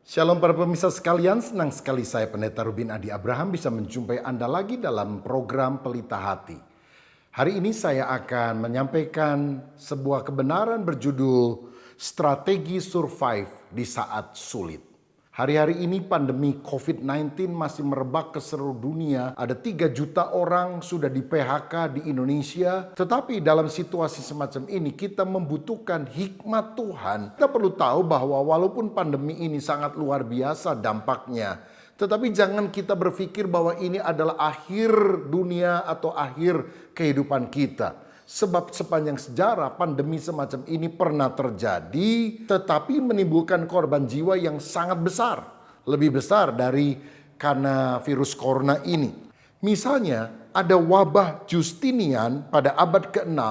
Shalom para pemirsa sekalian, senang sekali saya Pendeta Rubin Adi Abraham bisa menjumpai Anda lagi dalam program Pelita Hati. Hari ini saya akan menyampaikan sebuah kebenaran berjudul Strategi Survive di Saat Sulit. Hari-hari ini pandemi COVID-19 masih merebak ke seluruh dunia. Ada 3 juta orang sudah di PHK di Indonesia. Tetapi dalam situasi semacam ini kita membutuhkan hikmat Tuhan. Kita perlu tahu bahwa walaupun pandemi ini sangat luar biasa dampaknya, tetapi jangan kita berpikir bahwa ini adalah akhir dunia atau akhir kehidupan kita. Sebab sepanjang sejarah pandemi semacam ini pernah terjadi, tetapi menimbulkan korban jiwa yang sangat besar. Lebih besar dari karena virus corona ini. Misalnya ada wabah Justinian pada abad ke-6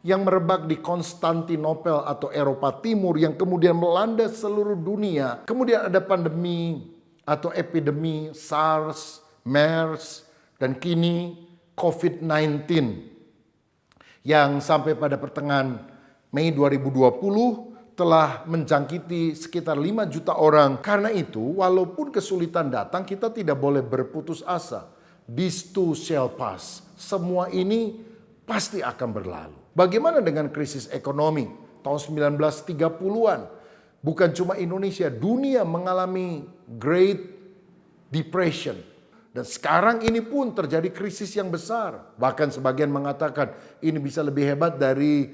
yang merebak di Konstantinopel atau Eropa Timur yang kemudian melanda seluruh dunia. Kemudian ada pandemi atau epidemi SARS, MERS, dan kini COVID-19. Yang sampai pada pertengahan Mei 2020 telah menjangkiti sekitar 5 juta orang. Karena itu, walaupun kesulitan datang, kita tidak boleh berputus asa. This too shall pass. Semua ini pasti akan berlalu. Bagaimana dengan krisis ekonomi tahun 1930-an? Bukan cuma Indonesia, dunia mengalami Great Depression. Dan sekarang ini pun terjadi krisis yang besar. Bahkan sebagian mengatakan ini bisa lebih hebat dari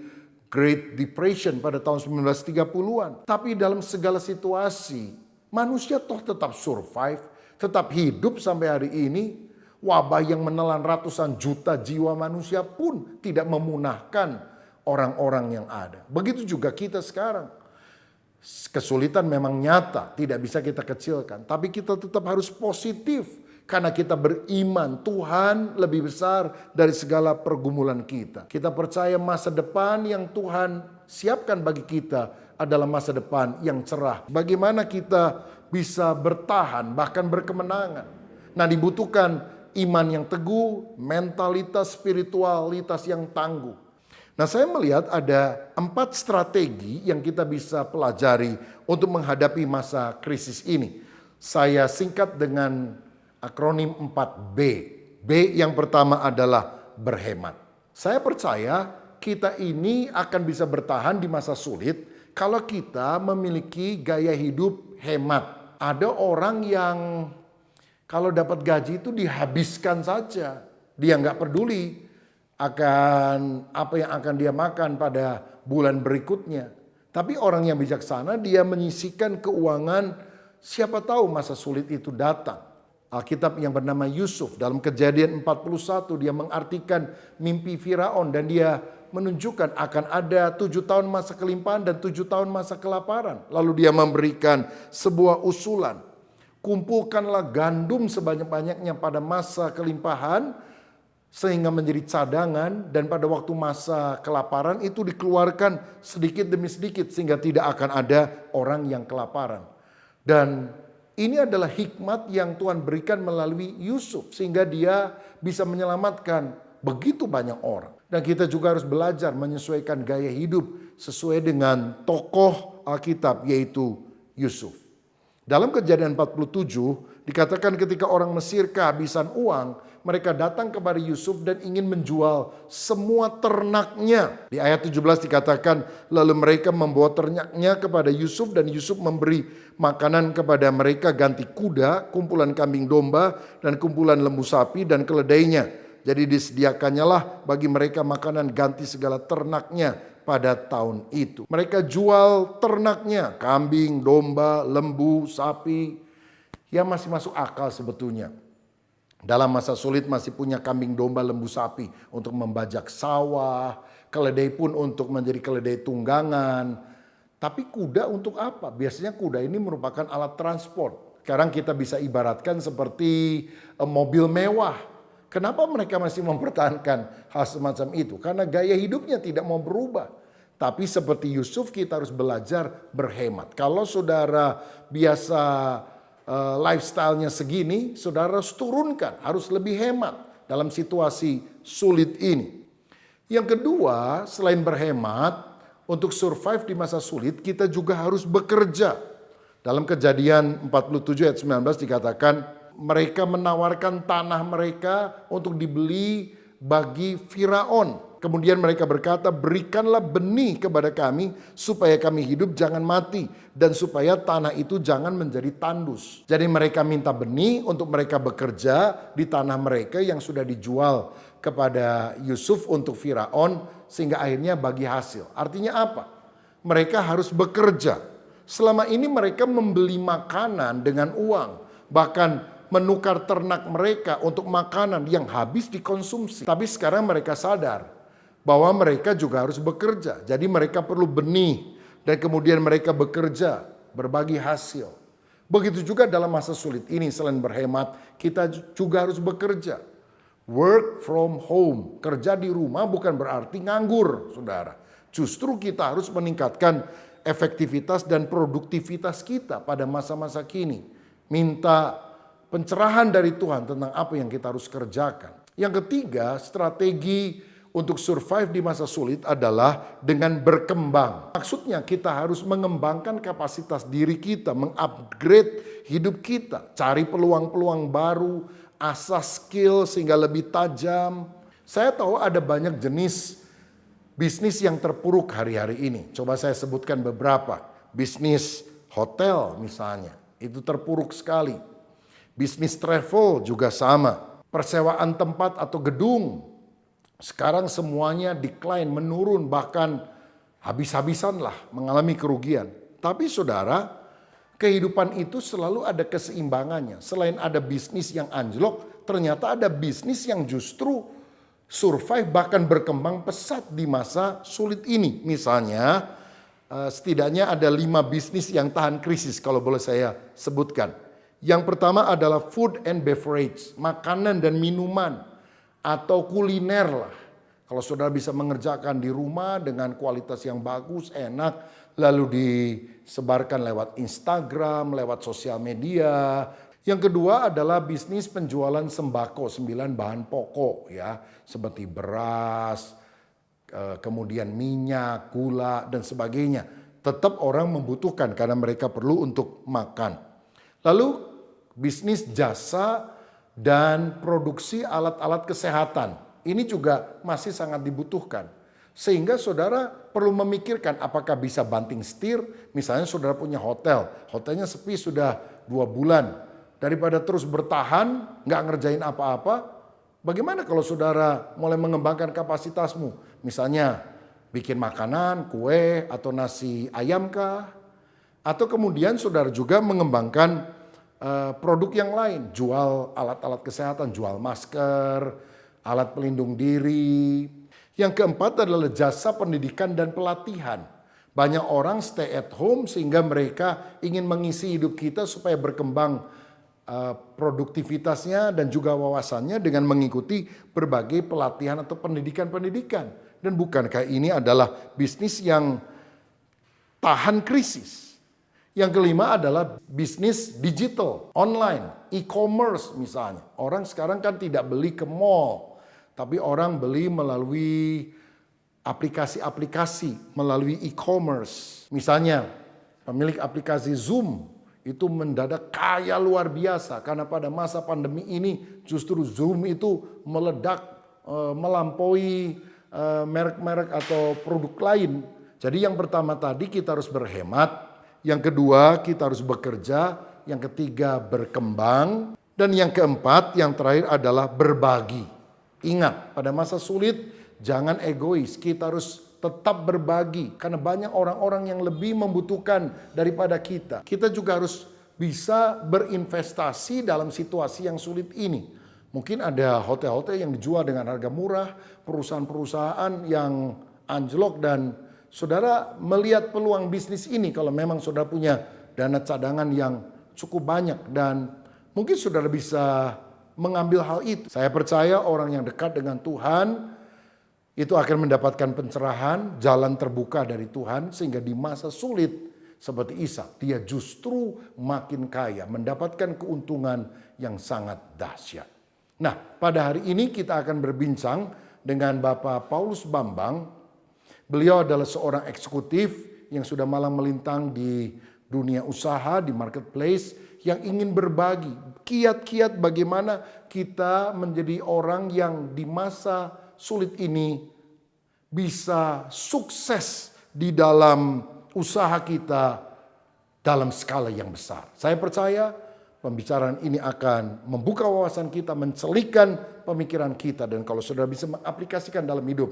Great Depression pada tahun 1930-an. Tapi dalam segala situasi, manusia toh tetap survive, tetap hidup sampai hari ini. Wabah yang menelan ratusan juta jiwa manusia pun tidak memunahkan orang-orang yang ada. Begitu juga kita sekarang. Kesulitan memang nyata, tidak bisa kita kecilkan. Tapi kita tetap harus positif. Karena kita beriman Tuhan lebih besar dari segala pergumulan kita. Kita percaya masa depan yang Tuhan siapkan bagi kita adalah masa depan yang cerah. Bagaimana kita bisa bertahan bahkan berkemenangan. Nah, dibutuhkan iman yang teguh, mentalitas spiritualitas yang tangguh. Nah, saya melihat ada 4 strategi yang kita bisa pelajari untuk menghadapi masa krisis ini. Saya singkat dengan akronim 4B. B yang pertama adalah berhemat. Saya percaya kita ini akan bisa bertahan di masa sulit kalau kita memiliki gaya hidup hemat. Ada orang yang kalau dapat gaji itu dihabiskan saja. Dia nggak peduli akan apa yang akan dia makan pada bulan berikutnya. Tapi orang yang bijaksana dia menyisihkan keuangan, siapa tahu masa sulit itu datang. Alkitab yang bernama Yusuf dalam Kejadian 41 dia mengartikan mimpi Firaun dan dia menunjukkan akan ada 7 tahun masa kelimpahan dan 7 tahun masa kelaparan. Lalu dia memberikan sebuah usulan. Kumpulkanlah gandum sebanyak-banyaknya pada masa kelimpahan sehingga menjadi cadangan, dan pada waktu masa kelaparan itu dikeluarkan sedikit demi sedikit sehingga tidak akan ada orang yang kelaparan. Dan ini adalah hikmat yang Tuhan berikan melalui Yusuf sehingga dia bisa menyelamatkan begitu banyak orang. Dan kita juga harus belajar menyesuaikan gaya hidup sesuai dengan tokoh Alkitab yaitu Yusuf. Dalam Kejadian 47 dikatakan ketika orang Mesir kehabisan uang, mereka datang kepada Yusuf dan ingin menjual semua ternaknya. Di ayat 17 dikatakan, lalu mereka membawa ternaknya kepada Yusuf dan Yusuf memberi makanan kepada mereka ganti kuda, kumpulan kambing domba, dan kumpulan lembu sapi dan keledainya. Jadi disediakannya lah bagi mereka makanan ganti segala ternaknya pada tahun itu. Mereka jual ternaknya, kambing, domba, lembu, sapi. Ya masih masuk akal sebetulnya. Dalam masa sulit masih punya kambing, domba, lembu, sapi untuk membajak sawah. Keledai pun untuk menjadi keledai tunggangan. Tapi kuda untuk apa? Biasanya kuda ini merupakan alat transport. Sekarang kita bisa ibaratkan seperti mobil mewah. Kenapa mereka masih mempertahankan hal semacam itu? Karena gaya hidupnya tidak mau berubah. Tapi seperti Yusuf kita harus belajar berhemat. Kalau saudara biasa lifestyle-nya segini, saudara harus turunkan, harus lebih hemat dalam situasi sulit ini. Yang kedua, selain berhemat, untuk survive di masa sulit, kita juga harus bekerja. Dalam Kejadian 47 ayat 19 dikatakan, mereka menawarkan tanah mereka untuk dibeli bagi Firaun. Kemudian mereka berkata, berikanlah benih kepada kami supaya kami hidup jangan mati, dan supaya tanah itu jangan menjadi tandus. Jadi mereka minta benih untuk mereka bekerja di tanah mereka yang sudah dijual kepada Yusuf untuk Firaun, sehingga akhirnya bagi hasil. Artinya apa? Mereka harus bekerja. Selama ini mereka membeli makanan dengan uang, bahkan menukar ternak mereka untuk makanan yang habis dikonsumsi. Tapi sekarang mereka sadar bahwa mereka juga harus bekerja. Jadi mereka perlu benih dan kemudian mereka bekerja, berbagi hasil. Begitu juga dalam masa sulit ini, selain berhemat, kita juga harus bekerja. Work from home, kerja di rumah bukan berarti nganggur, saudara. Justru kita harus meningkatkan efektivitas dan produktivitas kita pada masa-masa kini. Minta pencerahan dari Tuhan tentang apa yang kita harus kerjakan. Yang ketiga, strategi untuk survive di masa sulit adalah dengan berkembang. Maksudnya kita harus mengembangkan kapasitas diri kita, mengupgrade hidup kita, cari peluang-peluang baru, asah skill sehingga lebih tajam. Saya tahu ada banyak jenis bisnis yang terpuruk hari-hari ini. Coba saya sebutkan beberapa. Bisnis hotel misalnya, itu terpuruk sekali. Bisnis travel juga sama. Persewaan tempat atau gedung, sekarang semuanya decline, menurun, bahkan habis-habisan lah, mengalami kerugian. Tapi saudara, kehidupan itu selalu ada keseimbangannya. Selain ada bisnis yang anjlok, ternyata ada bisnis yang justru survive bahkan berkembang pesat di masa sulit ini. Misalnya, setidaknya ada 5 bisnis yang tahan krisis kalau boleh saya sebutkan. Yang pertama adalah food and beverage, makanan dan minuman atau kuliner lah. Kalau saudara bisa mengerjakan di rumah dengan kualitas yang bagus, enak, lalu disebarkan lewat Instagram, lewat sosial media. Yang kedua adalah bisnis penjualan sembako, 9 bahan pokok ya, seperti beras, kemudian minyak, gula dan sebagainya. Tetap orang membutuhkan karena mereka perlu untuk makan. Lalu bisnis jasa dan produksi alat-alat kesehatan. Ini juga masih sangat dibutuhkan. Sehingga saudara perlu memikirkan apakah bisa banting setir. Misalnya saudara punya hotel. Hotelnya sepi sudah 2 bulan. Daripada terus bertahan, nggak ngerjain apa-apa. Bagaimana kalau saudara mulai mengembangkan kapasitasmu? Misalnya bikin makanan, kue, atau nasi ayam kah? Atau kemudian saudara juga mengembangkan produk yang lain, jual alat-alat kesehatan, jual masker, alat pelindung diri. Yang keempat adalah jasa pendidikan dan pelatihan. Banyak orang stay at home sehingga mereka ingin mengisi hidup kita supaya berkembang produktivitasnya dan juga wawasannya dengan mengikuti berbagai pelatihan atau pendidikan-pendidikan. Dan bukankah ini adalah bisnis yang tahan krisis? Yang kelima adalah bisnis digital, online, e-commerce misalnya. Orang sekarang kan tidak beli ke mall, tapi orang beli melalui aplikasi-aplikasi, melalui e-commerce. Misalnya pemilik aplikasi Zoom itu mendadak kaya luar biasa karena pada masa pandemi ini justru Zoom itu meledak, melampaui merek-merek atau produk lain. Jadi yang pertama tadi kita harus berhemat. Yang kedua kita harus bekerja, yang ketiga berkembang, dan yang keempat, yang terakhir adalah berbagi. Ingat, pada masa sulit jangan egois, kita harus tetap berbagi karena banyak orang-orang yang lebih membutuhkan daripada kita. Kita juga harus bisa berinvestasi dalam situasi yang sulit ini. Mungkin ada hotel-hotel yang dijual dengan harga murah, perusahaan-perusahaan yang anjlok, dan saudara melihat peluang bisnis ini kalau memang saudara punya dana cadangan yang cukup banyak dan mungkin saudara bisa mengambil hal itu. Saya percaya orang yang dekat dengan Tuhan itu akan mendapatkan pencerahan, jalan terbuka dari Tuhan sehingga di masa sulit seperti Ishak, dia justru makin kaya, mendapatkan keuntungan yang sangat dahsyat. Nah, pada hari ini kita akan berbincang dengan Bapak Paulus Bambang. Beliau adalah seorang eksekutif yang sudah malang melintang di dunia usaha, di marketplace yang ingin berbagi kiat-kiat bagaimana kita menjadi orang yang di masa sulit ini bisa sukses di dalam usaha kita dalam skala yang besar. Saya percaya pembicaraan ini akan membuka wawasan kita, mencelikkan pemikiran kita, dan kalau saudara bisa mengaplikasikan dalam hidup,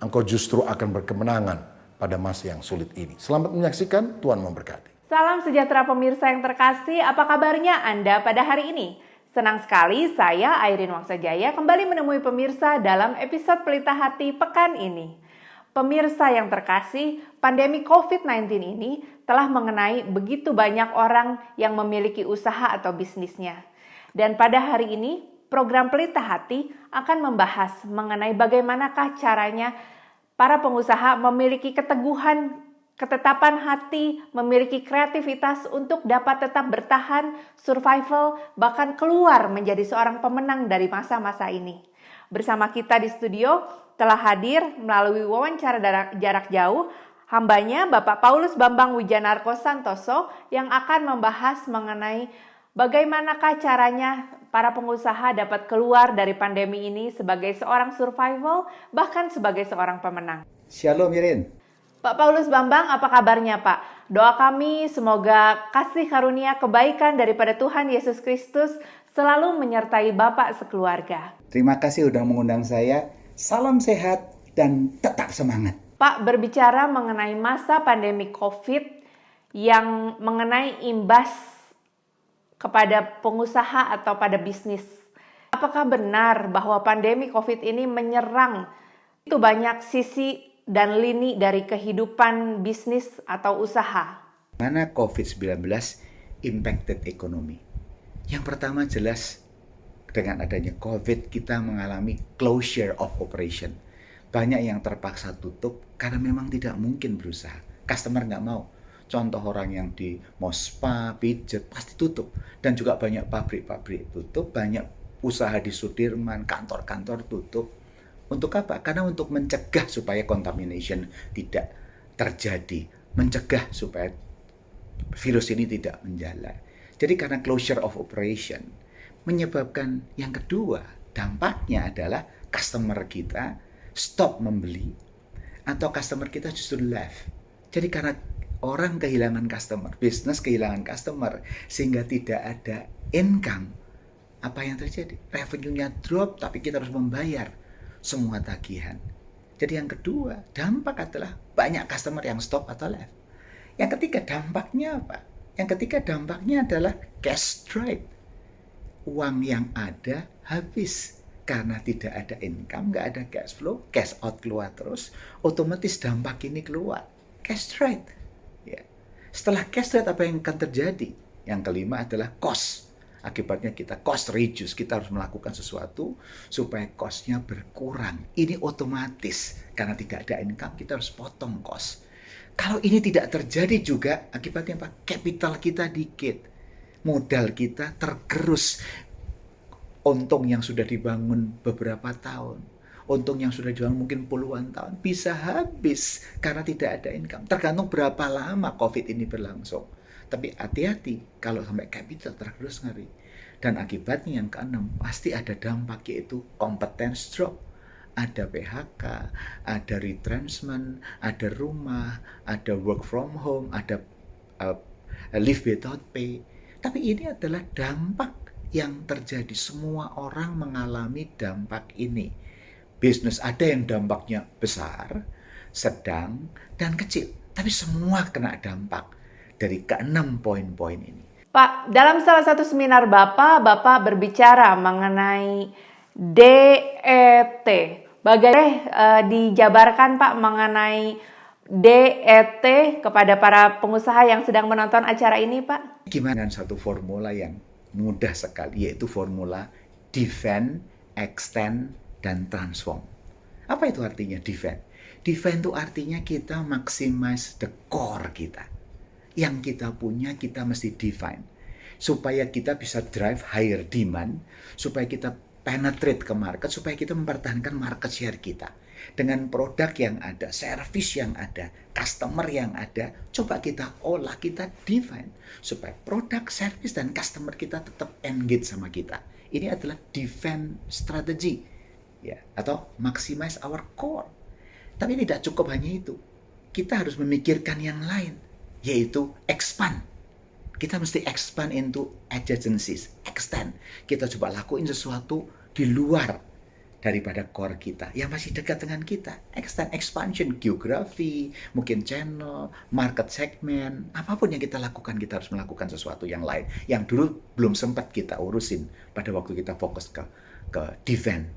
engkau justru akan berkemenangan pada masa yang sulit ini. Selamat menyaksikan, Tuhan memberkati. Salam sejahtera pemirsa yang terkasih, apa kabarnya Anda pada hari ini? Senang sekali saya, Airin Wangsajaya, kembali menemui pemirsa dalam episode Pelita Hati pekan ini. Pemirsa yang terkasih, pandemi COVID-19 ini telah mengenai begitu banyak orang yang memiliki usaha atau bisnisnya. Dan pada hari ini, program Pelita Hati akan membahas mengenai bagaimanakah caranya para pengusaha memiliki ketetapan hati, memiliki kreativitas untuk dapat tetap bertahan, survival, bahkan keluar menjadi seorang pemenang dari masa-masa ini. Bersama kita di studio telah hadir melalui wawancara jarak jauh, hambanya Bapak Paulus Bambang Wijanarko Santoso yang akan membahas mengenai bagaimanakah caranya para pengusaha dapat keluar dari pandemi ini sebagai seorang survival, bahkan sebagai seorang pemenang. Shalom Irin. Pak Paulus Bambang, apa kabarnya Pak? Doa kami semoga kasih karunia kebaikan daripada Tuhan Yesus Kristus selalu menyertai Bapak sekeluarga. Terima kasih sudah mengundang saya. Salam sehat dan tetap semangat. Pak, berbicara mengenai masa pandemi COVID yang mengenai imbas kepada pengusaha atau pada bisnis. Apakah benar bahwa pandemi COVID ini menyerang itu banyak sisi dan lini dari kehidupan bisnis atau usaha? Mana COVID-19 impacted ekonomi? Yang pertama jelas dengan adanya COVID kita mengalami closure of operation. Banyak yang terpaksa tutup karena memang tidak mungkin berusaha. Customer nggak mau. Contoh orang yang mau spa, pijet pasti tutup. Dan juga banyak pabrik-pabrik tutup, banyak usaha di Sudirman, kantor-kantor tutup. Untuk apa? Karena untuk mencegah supaya contamination tidak terjadi. Mencegah supaya virus ini tidak menjalar. Jadi karena closure of operation menyebabkan yang kedua, dampaknya adalah customer kita stop membeli atau customer kita justru left. Jadi karena orang kehilangan customer, bisnis kehilangan customer sehingga tidak ada income, apa yang terjadi? Revenue-nya drop tapi kita harus membayar semua tagihan. Jadi yang kedua, dampak adalah banyak customer yang stop atau left. Yang ketiga, dampaknya apa? Yang ketiga, dampaknya adalah cash dry. Uang yang ada habis. Karena tidak ada income, nggak ada cash flow, cash out keluar terus, otomatis dampak ini keluar. Cash dry. Ya. Setelah cash dry, apa yang akan terjadi? Yang kelima adalah cost. Akibatnya kita cost reduce, kita harus melakukan sesuatu supaya cost-nya berkurang. Ini otomatis, karena tidak ada income kita harus potong cost. Kalau ini tidak terjadi juga, akibatnya apa? Capital kita dikit, modal kita tergerus. Untung yang sudah dibangun beberapa tahun, untung yang sudah dibangun mungkin puluhan tahun, bisa habis karena tidak ada income. Tergantung berapa lama COVID ini berlangsung. Tapi hati-hati kalau sampai capital tergerus ngeri. Dan akibatnya yang keenam pasti ada dampak, yaitu competence drop. Ada PHK, ada retrenchment, ada rumah, ada work from home, ada leave without pay. Tapi ini adalah dampak yang terjadi. Semua orang mengalami dampak ini. Bisnis ada yang dampaknya besar, sedang, dan kecil. Tapi semua kena dampak dari ke-6 poin-poin ini. Pak, dalam salah satu seminar Bapak berbicara mengenai DET. Bagaimana dijabarkan Pak mengenai DET kepada para pengusaha yang sedang menonton acara ini Pak? Gimana satu formula yang mudah sekali, yaitu formula defend, extend, dan transform. Apa itu artinya defend? Defend itu artinya kita maximize the core kita. Yang kita punya kita mesti define supaya kita bisa drive higher demand, supaya kita penetrate ke market supaya kita mempertahankan market share kita. Dengan produk yang ada, service yang ada, customer yang ada, coba kita olah, kita define supaya produk, service, dan customer kita tetap engage sama kita. Ini adalah defend strategy, ya, atau maximize our core. Tapi tidak cukup hanya itu. Kita harus memikirkan yang lain, yaitu expand. Kita mesti expand into adjacencies, extend. Kita coba lakuin sesuatu di luar daripada core kita yang masih dekat dengan kita. Expansion, geografi, mungkin channel, market segment, apapun yang kita lakukan, kita harus melakukan sesuatu yang lain yang dulu belum sempat kita urusin pada waktu kita fokus ke defend.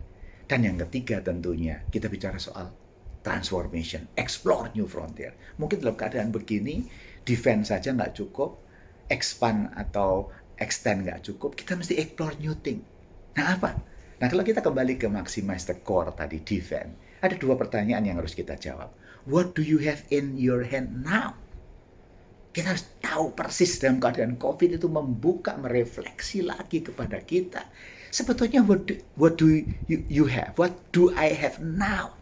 Dan yang ketiga tentunya kita bicara soal transformation, explore new frontier. Mungkin dalam keadaan begini, defend saja nggak cukup, expand atau extend nggak cukup, kita mesti explore new thing. Nah apa? Nah, kalau kita kembali ke maximize the core tadi, defend, ada dua pertanyaan yang harus kita jawab. What do you have in your hand now? Kita harus tahu persis dalam keadaan COVID itu membuka, merefleksi lagi kepada kita. Sebetulnya what do you have? What do I have now?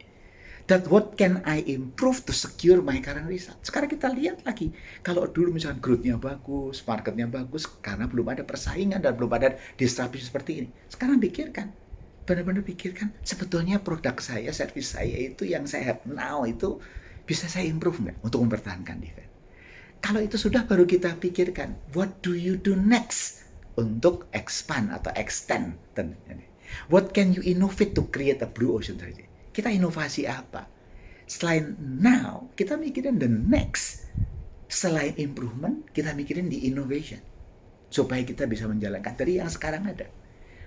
That what can I improve to secure my current result? Sekarang kita lihat lagi. Kalau dulu misalnya growth-nya bagus, market-nya bagus, karena belum ada persaingan dan belum ada disrupsi seperti ini. Sekarang pikirkan. Benar-benar pikirkan, sebetulnya produk saya, service saya itu yang saya have now itu bisa saya improve nggak untuk mempertahankan defense. Kalau itu sudah baru kita pikirkan, what do you do next untuk expand atau extend. What can you innovate to create a blue ocean strategy? Kita inovasi apa? Selain now, kita mikirin the next. Selain improvement, kita mikirin di innovation. Supaya kita bisa menjalankan dari yang sekarang ada.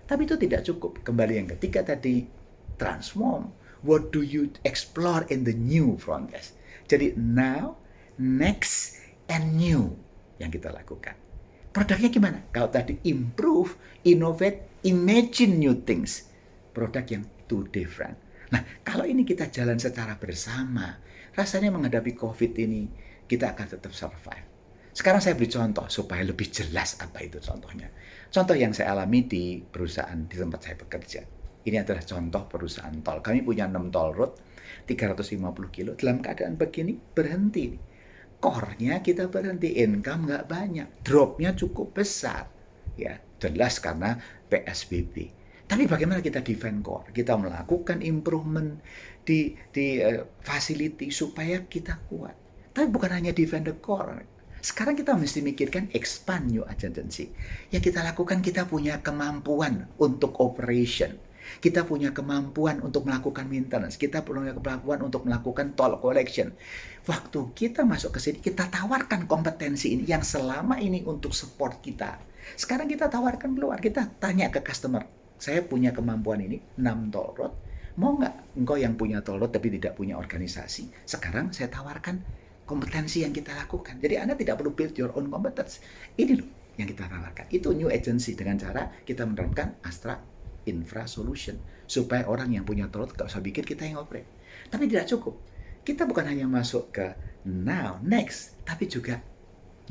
Tapi itu tidak cukup. Kembali yang ketiga tadi, transform. What do you explore in the new frontiers? Jadi now, next, and new yang kita lakukan. Produknya gimana? Kalau tadi improve, innovate, imagine new things. Produk yang too different. Nah, kalau ini kita jalan secara bersama, rasanya menghadapi COVID ini, kita akan tetap survive. Sekarang saya beri contoh supaya lebih jelas apa itu contohnya. Contoh yang saya alami di perusahaan di tempat saya bekerja. Ini adalah contoh perusahaan tol. Kami punya 6 toll road, 350 kilo. Dalam keadaan begini, berhenti. Core-nya kita berhenti, income nggak banyak. Drop-nya cukup besar. Ya, jelas karena PSBB. Tapi bagaimana kita defend core? Kita melakukan improvement di facility supaya kita kuat. Tapi bukan hanya defend the core. Sekarang kita mesti mikirkan expand new adjacency. Yang kita lakukan, kita punya kemampuan untuk operation. Kita punya kemampuan untuk melakukan maintenance. Kita punya kemampuan untuk melakukan toll collection. Waktu kita masuk ke sini, kita tawarkan kompetensi ini yang selama ini untuk support kita. Sekarang kita tawarkan keluar. Kita tanya ke customer. Saya punya kemampuan ini, 6 toll road. Mau nggak engkau yang punya toll road tapi tidak punya organisasi? Sekarang saya tawarkan kompetensi yang kita lakukan. Jadi Anda tidak perlu build your own competence. Ini loh yang kita tawarkan. Itu new agency dengan cara kita menerapkan Astra Infra Solution. Supaya orang yang punya toll road gak usah pikir kita yang operate. Tapi tidak cukup. Kita bukan hanya masuk ke now, next, tapi juga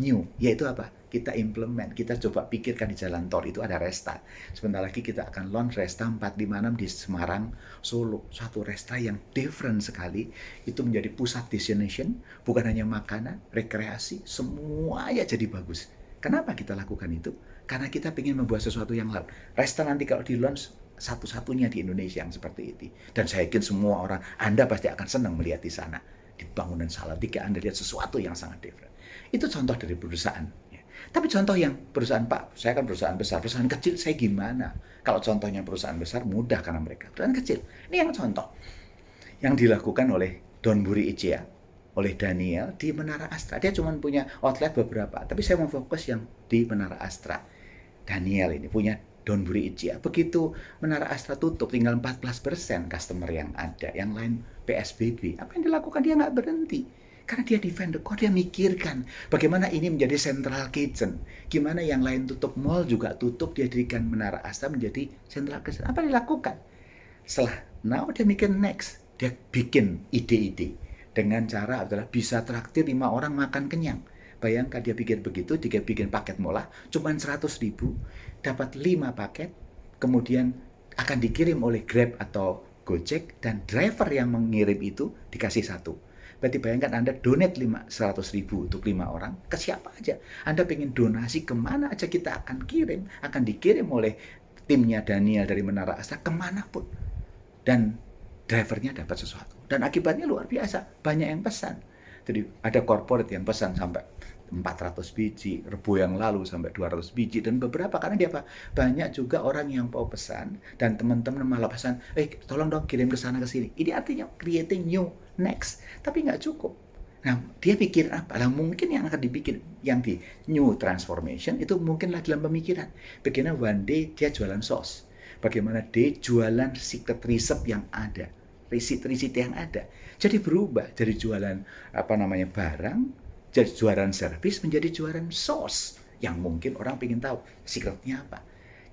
new. Yaitu apa? Kita implement, kita coba pikirkan di jalan tol itu ada Resta. Sebentar lagi kita akan launch Resta 456 di Semarang, Solo. Suatu Resta yang different sekali. Itu menjadi pusat destination, bukan hanya makanan, rekreasi, semuanya jadi bagus. Kenapa kita lakukan itu? Karena kita ingin membuat sesuatu yang lain. Resta nanti kalau di launch satu-satunya di Indonesia yang seperti itu. Dan saya yakin semua orang, Anda pasti akan senang melihat di sana. Di bangunan Salatiga Anda lihat sesuatu yang sangat different. Itu contoh dari perusahaan. Tapi contoh yang perusahaan Pak, saya kan perusahaan besar, perusahaan kecil saya gimana? Kalau contohnya perusahaan besar mudah karena mereka perusahaan kecil. Ini yang contoh yang dilakukan oleh Donburi ICEA, oleh Daniel di Menara Astra. Dia cuma punya outlet beberapa, tapi saya mau fokus yang di Menara Astra. Daniel ini punya Donburi ICEA. Begitu Menara Astra tutup, tinggal 14% customer yang ada, yang lain PSBB. Apa yang dilakukan? Dia nggak berhenti. Karena dia defend the core, dia mikirkan bagaimana ini menjadi central kitchen. Gimana yang lain tutup, mall juga tutup, dia jadikan Menara Astra menjadi central kitchen. Apa yang dilakukan? Setelah now dia mikir next. Dia bikin ide-ide. Dengan cara adalah bisa traktir 5 orang makan kenyang. Bayangkan dia pikir begitu, dia bikin paket mola, cuma 100.000, dapat 5 paket, kemudian akan dikirim oleh Grab atau Gojek, dan driver yang mengirim itu dikasih 1. Berarti bayangkan Anda donate 100.000 untuk 5 orang, ke siapa aja. Anda pengen donasi kemana aja kita akan kirim, akan dikirim oleh timnya Daniel dari Menara Astra kemanapun. Dan drivernya dapat sesuatu. Dan akibatnya luar biasa, banyak yang pesan. Jadi ada corporate yang pesan sampai 400 biji, Rebo yang lalu sampai 200 biji, dan beberapa karena dia apa? Banyak juga orang yang mau pesan dan teman-teman malah pesan, tolong dong kirim ke sana ke sini. Ini artinya creating new next, tapi nggak cukup. Nah, dia pikir apa? Nah, mungkin yang akan dibikin yang di new transformation itu mungkinlah dalam pemikiran. Bagaimana one day dia jualan sos, bagaimana dia jualan secret recipe yang ada, receipt yang ada. Jadi berubah dari jualan barang, jadi jualan servis menjadi jualan sos yang mungkin orang ingin tahu secretnya apa.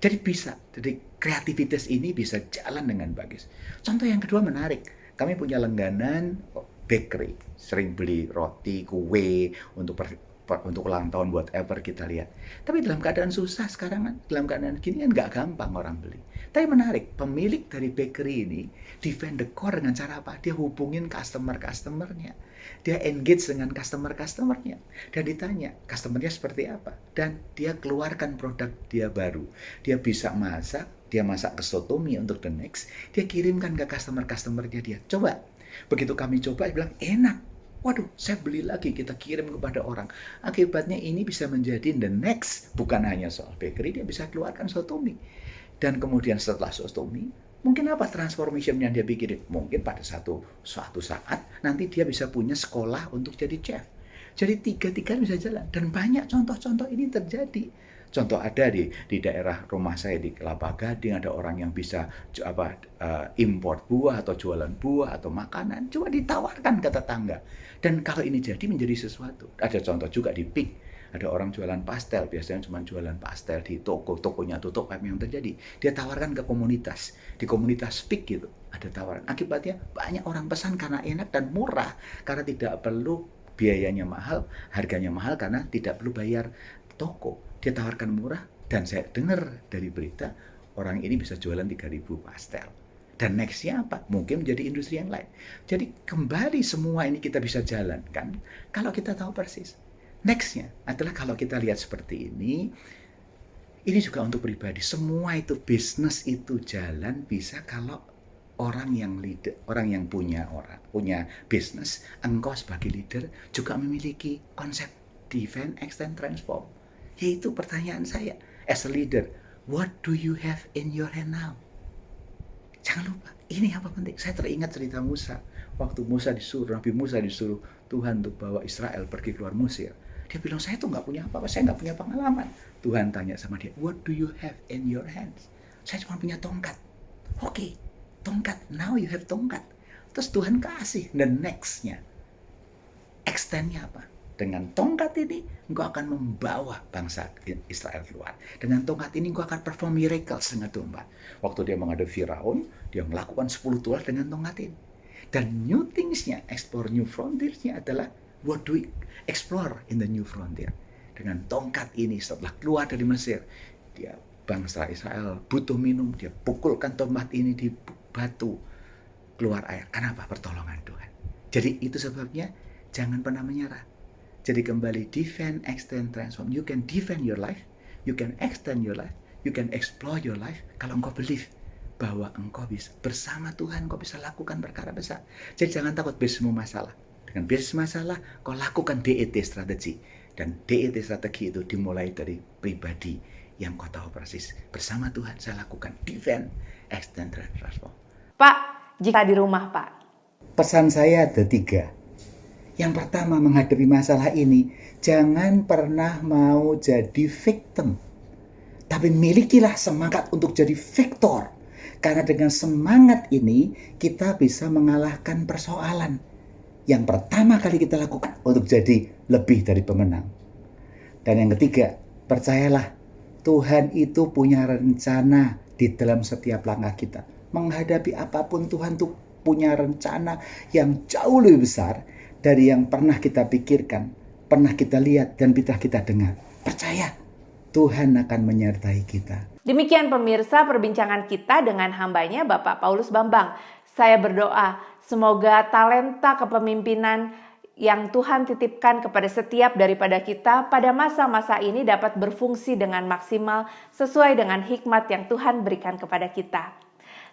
Jadi bisa, jadi kreativitas ini bisa jalan dengan bagus. Contoh yang kedua menarik, kami punya langganan bakery, sering beli roti, kue untuk ulang tahun, whatever kita lihat. Tapi dalam keadaan susah sekarang, dalam keadaan gini kan nggak gampang orang beli. Tapi menarik, pemilik dari bakery ini defend the core dengan cara apa? Dia hubungin customer-customernya. Dia engage dengan customer-customernya. Dan ditanya, customernya seperti apa? Dan dia keluarkan produk dia baru. Dia bisa masak, dia masak ke sotomi untuk the next. Dia kirimkan ke customer-customernya dia. Coba. Begitu kami coba, dia bilang, enak. Waduh, saya beli lagi, kita kirim kepada orang. Akibatnya ini bisa menjadi the next. Bukan hanya soal bakery, dia bisa keluarkan sotomi. Dan kemudian setelah sotomi, mungkin apa transformation yang dia pikirin? Mungkin pada suatu saat nanti dia bisa punya sekolah untuk jadi chef. Jadi tiga-tiga bisa jalan. Dan banyak contoh-contoh ini terjadi. Contoh ada di daerah rumah saya di Kelapa Gading, ada orang yang bisa import buah atau jualan buah atau makanan. Coba ditawarkan ke tetangga. Dan kalau ini jadi menjadi sesuatu. Ada contoh juga di PIK. Ada orang jualan pastel, biasanya cuma jualan pastel di tokonya tutup, apa yang terjadi? Dia tawarkan ke komunitas, di komunitas PIK gitu, ada tawaran. Akibatnya banyak orang pesan karena enak dan murah, karena tidak perlu biayanya mahal, harganya mahal karena tidak perlu bayar toko. Dia tawarkan murah, dan saya dengar dari berita, orang ini bisa jualan 3.000 pastel. Dan nextnya apa? Mungkin menjadi industri yang lain. Jadi kembali semua ini kita bisa jalankan, kalau kita tahu persis. Nextnya adalah kalau kita lihat seperti ini juga untuk pribadi. Semua itu bisnis itu jalan bisa kalau orang yang leader, orang yang punya bisnis, engkau sebagai leader juga memiliki konsep defend, extend, transform. Yaitu pertanyaan saya, as a leader, what do you have in your hand now? Jangan lupa, ini apa penting. Saya teringat cerita Musa. Waktu Nabi Musa disuruh Tuhan untuk bawa Israel pergi keluar Mesir. Dia bilang, saya tuh nggak punya apa-apa, saya nggak punya pengalaman. Tuhan tanya sama dia, what do you have in your hands? Saya cuma punya tongkat. Oke, tongkat. Now you have tongkat. Terus Tuhan kasih. The next-nya, extend-nya apa? Dengan tongkat ini, engkau akan membawa bangsa Israel keluar. Dengan tongkat ini, engkau akan perform miracles dengan domba. Waktu dia menghadapi Firaun, dia melakukan 10 tulah dengan tongkat ini. Dan new things-nya, explore new frontiers-nya adalah what do we explore in the new frontier. Dengan tongkat ini setelah keluar dari Mesir, dia bangsa Israel butuh minum, dia pukulkan tongkat ini di batu, keluar air. Kenapa? Pertolongan Tuhan. Jadi itu sebabnya jangan pernah menyerah. Jadi kembali defend, extend, transform. You can defend your life, you can extend your life, you can explore your life kalau engkau believe bahwa engkau bisa bersama Tuhan, engkau bisa lakukan perkara besar. Jadi jangan takut bisnismu masalah. Dengan bisnis masalah, kau lakukan DET strategi. Dan DET strategi itu dimulai dari pribadi yang kau tahu persis. Bersama Tuhan saya lakukan defend, extend, transform. Pak, jika di rumah Pak. Pesan saya ada 3. Yang pertama, menghadapi masalah ini, jangan pernah mau jadi victim. Tapi milikilah semangat untuk jadi victor. Karena dengan semangat ini, kita bisa mengalahkan persoalan yang pertama kali kita lakukan untuk jadi lebih dari pemenang. Dan yang ketiga, percayalah, Tuhan itu punya rencana di dalam setiap langkah kita. Menghadapi apapun, Tuhan tuh punya rencana yang jauh lebih besar dari yang pernah kita pikirkan, pernah kita lihat, dan pernah kita dengar. Percaya, Tuhan akan menyertai kita. Demikian pemirsa perbincangan kita dengan hambanya Bapak Paulus Bambang. Saya berdoa semoga talenta kepemimpinan yang Tuhan titipkan kepada setiap daripada kita pada masa-masa ini dapat berfungsi dengan maksimal sesuai dengan hikmat yang Tuhan berikan kepada kita.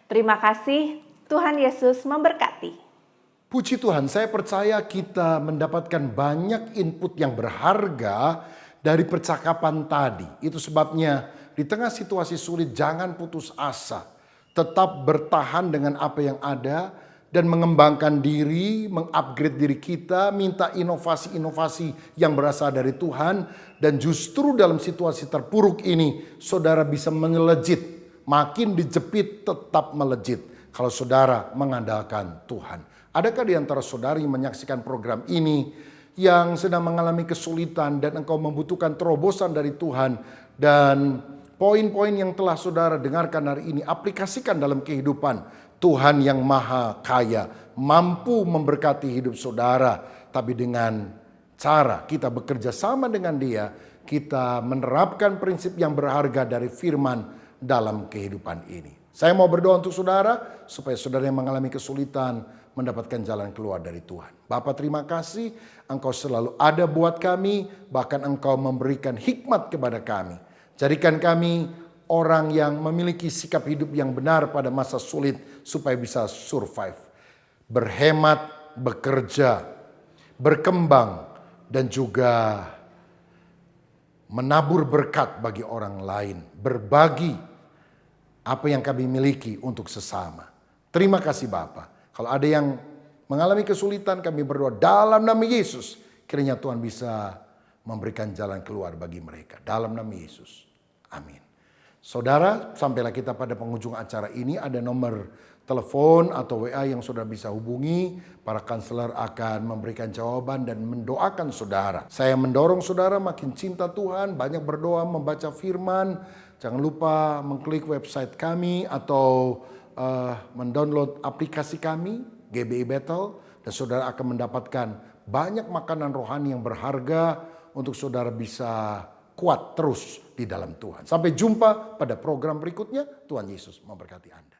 Terima kasih, Tuhan Yesus memberkati. Puji Tuhan, saya percaya kita mendapatkan banyak input yang berharga dari percakapan tadi. Itu sebabnya di tengah situasi sulit jangan putus asa. Tetap bertahan dengan apa yang ada dan mengembangkan diri, mengupgrade diri kita, minta inovasi-inovasi yang berasal dari Tuhan. Dan justru dalam situasi terpuruk ini, saudara bisa melejit. Makin dijepit tetap melejit kalau saudara mengandalkan Tuhan. Adakah di antara saudari yang menyaksikan program ini yang sedang mengalami kesulitan dan engkau membutuhkan terobosan dari Tuhan, dan poin-poin yang telah saudara dengarkan hari ini aplikasikan dalam kehidupan? Tuhan yang maha kaya mampu memberkati hidup saudara, tapi dengan cara kita bekerja sama dengan Dia, kita menerapkan prinsip yang berharga dari firman dalam kehidupan ini. Saya mau berdoa untuk saudara supaya saudara yang mengalami kesulitan mendapatkan jalan keluar dari Tuhan. Bapa, terima kasih Engkau selalu ada buat kami, bahkan Engkau memberikan hikmat kepada kami. Jadikan kami orang yang memiliki sikap hidup yang benar pada masa sulit supaya bisa survive. Berhemat, bekerja, berkembang, dan juga menabur berkat bagi orang lain. Berbagi apa yang kami miliki untuk sesama. Terima kasih Bapa. Kalau ada yang mengalami kesulitan, kami berdoa dalam nama Yesus. Kiranya Tuhan bisa memberikan jalan keluar bagi mereka. Dalam nama Yesus. Amin. Saudara, sampailah kita pada penghujung acara ini. Ada nomor telepon atau WA yang saudara bisa hubungi. Para konselor akan memberikan jawaban dan mendoakan saudara. Saya mendorong saudara makin cinta Tuhan, banyak berdoa, membaca firman. Jangan lupa mengklik website kami atau mendownload aplikasi kami, GBI Battle, dan saudara akan mendapatkan banyak makanan rohani yang berharga untuk saudara bisa kuat terus di dalam Tuhan. Sampai jumpa pada program berikutnya. Tuhan Yesus memberkati Anda.